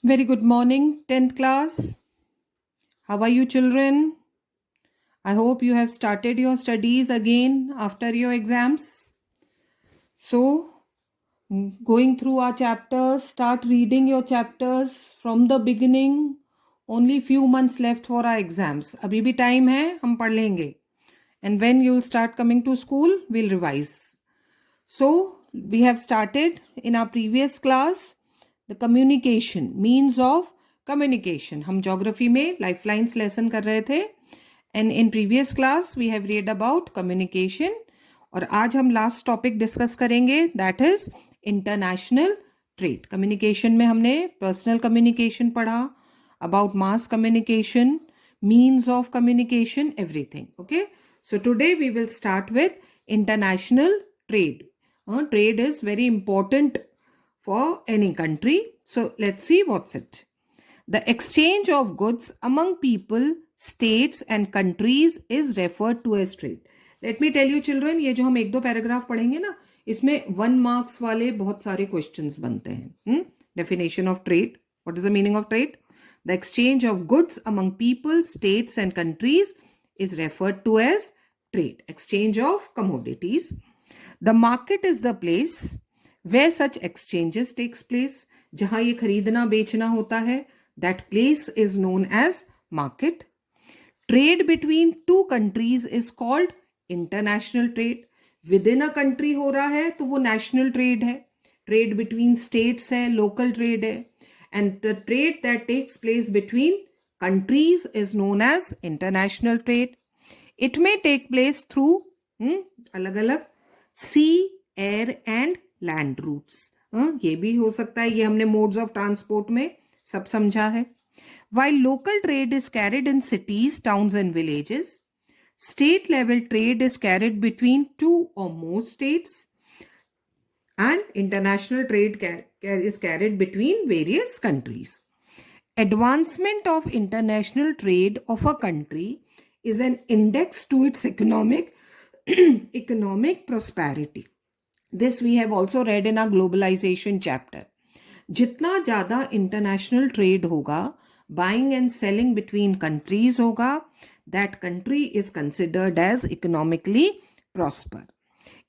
Very good morning, 10th class. How are you, children? I hope you have started your studies again after your exams. So, going through our chapters, start reading your chapters from the beginning. Only few months left for our exams. अभी भी time है, हम पढ़ लेंगे. And when you will start coming to school, we'll revise. So, we have started in our previous class the communication, means of communication. हम geography में lifelines lesson कर रहे थे. And in previous class, we have read about communication. और आज हम last topic discuss करेंगे, that is international trade. Communication में हमने personal communication पढ़ा, about mass communication, means of communication, everything. Okay. So today we will start with international trade. Trade is very important for any country. So let's see what's it. The exchange of goods among people, states and countries is referred to as trade. Let me tell you children, ये जो हम एक दो paragraph पढ़ेंगे ना, इसमें 1 marks वाले बहुत सारे questions बनते हैं. Definition of trade. What is the meaning of trade? The exchange of goods among people, states and countries is referred to as trade. Exchange of commodities. The market is the place where such exchanges takes place. जहां ये खरीदना बेचना होता है, that place is known as market. Trade between two countries is called international trade. Within a country हो रहा है तो वो national trade है. Trade between states है, local trade है. And the trade that takes place between countries is known as international trade. It may take place through अलग-अलग sea, air and land routes. ये भी हो सकता है, ये हमने modes of transport में सब समझा है. While local trade is carried in cities, towns and villages, state level trade is carried between two or more states, and international trade is carried between various countries. Advancement of international trade of a country is an index to its economic prosperity. This we have also read in our globalization chapter. जितना ज़्यादा international trade होगा, buying and selling between countries होगा, that country is considered as economically prosper.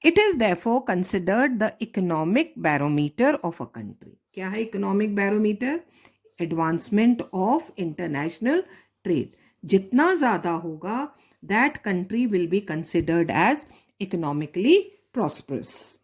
It is therefore considered the economic barometer of a country. क्या है economic barometer? Advancement of international trade. जितना ज़्यादा होगा, that country will be considered as economically prosperous.